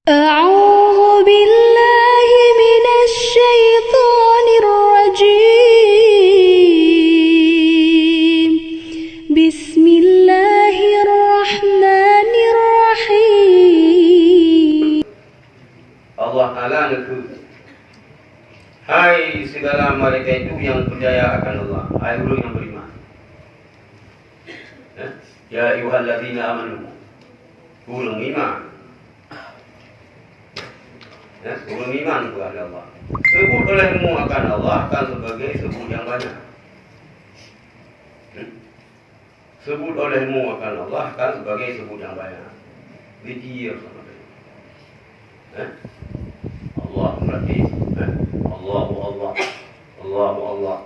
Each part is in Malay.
أعوذ بالله من الشيطان الرجيم بسم الله الرحمن الرحيم. Allah Ta'ala negeri. Hai segala mereka itu yang percaya akan Allah. Hai guru yang beriman. Ya ayyuhalladzina amanu. Guru iman. Guru iman kepada Allah. Sebut olehmu akan Allah akan sebagai sebut yang banyak. Sebut olehmu akan Allah akan sebagai sebut yang banyak. Zikir sama dia. Allah berarti Allahu Allah, Allahu Allah.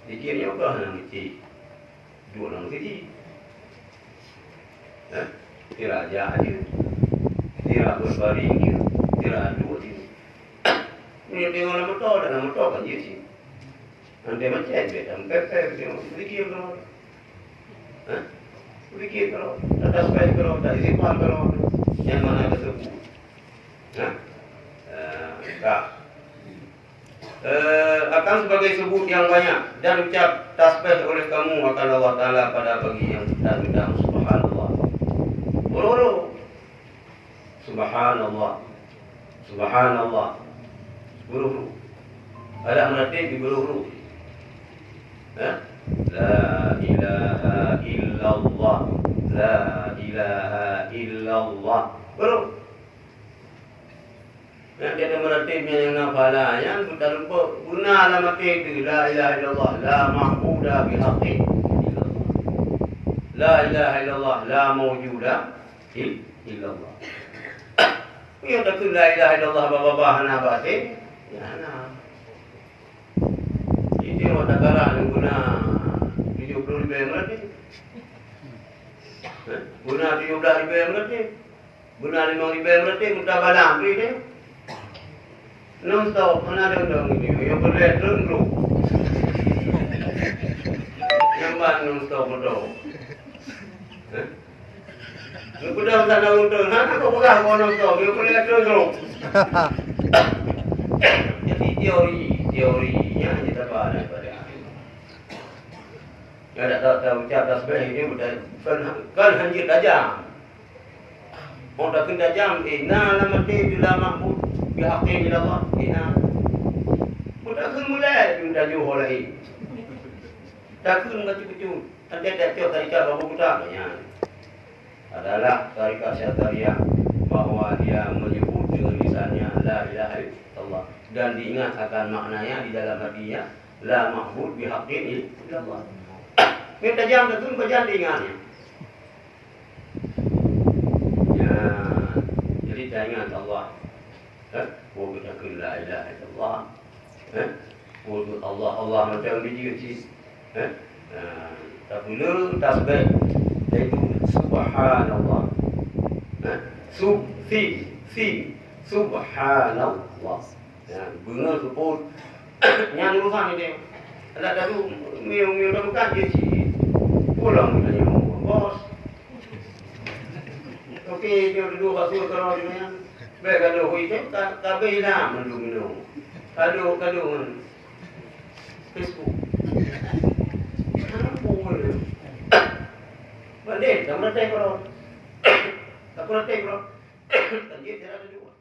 Zikirnya apa yang kecil? Dua orang kecil. Tidak jadi. Tidak berbaring dia. Tidak dua dia. Ini tengok nama tahu dan nama tahu kan dia sih. Nanti macam ni, sampai tengok zikir kalau. Zikir kalau, atas baik kalau, tak istighfar kalau, yang mana ada sebut. Akan sebagai sebut yang banyak dan ucap tasbih oleh kamu akan Allah Ta'ala pada pagi yang datang. Subhanallah. Buru-buru. Subhanallah. Subhanallah. Buru-buru. Ada meratib di buru-buru. La ilaha illallah. La ilaha illallah. Buru. Yang kita meratibnya yang nafalah, yang kita lupa guna alamat itu. La ilaha illallah, la ma'budah bihaqqi illallah. La ilaha illallah, la mawjudah illallah. Ia tak la ilaha illallah babah hana batin. Ya hana. Ini orang negara yang guna 70,000 meratib. Guna 17,000 meratib. Guna 5,000 meratib, kita balang beri dia. Non-stop, mana ada undang ini? Yang boleh terus. Yang mana non-stop betul? Aku dah tak tahu betul. Aku pegang kau non-stop. Yang boleh terus. Jadi teorinya kita baca daripada yang tak tahu ucap tasbih ini kan hanya tajam. Mau tak kena tajam, na mati bila mahmud. Bihaqqi ilallah ina mudakun mulai minta jual lagi takun macam-macam ada tarikat babu butaknya adalah tarikat syariah bahwa dia menyebut dengan lisannya la ilaha illallah dan diingat akan maknanya di dalam hatinya la ma'bud bihaqqi illallah. Minta jam takun baca diingatnya. Ya, jadi dia ingat Allah. Qul la ilaha illallah. Qul Allah macam biji kecil. Tapulu tasbih iaitu subhanallah. Subhanallah. Ya, bunga sepul. Yang urusan ini. Ada dulu miu dah bukan kecil. Pulang tanya bos. Okey, dia duduk basuh kalau dia baik kalau hui tu tak bela minum. Kalau Facebook. Apa boleh? Balik, tak boleh kalau. Tak boleh kalau. Tak dia ada dua.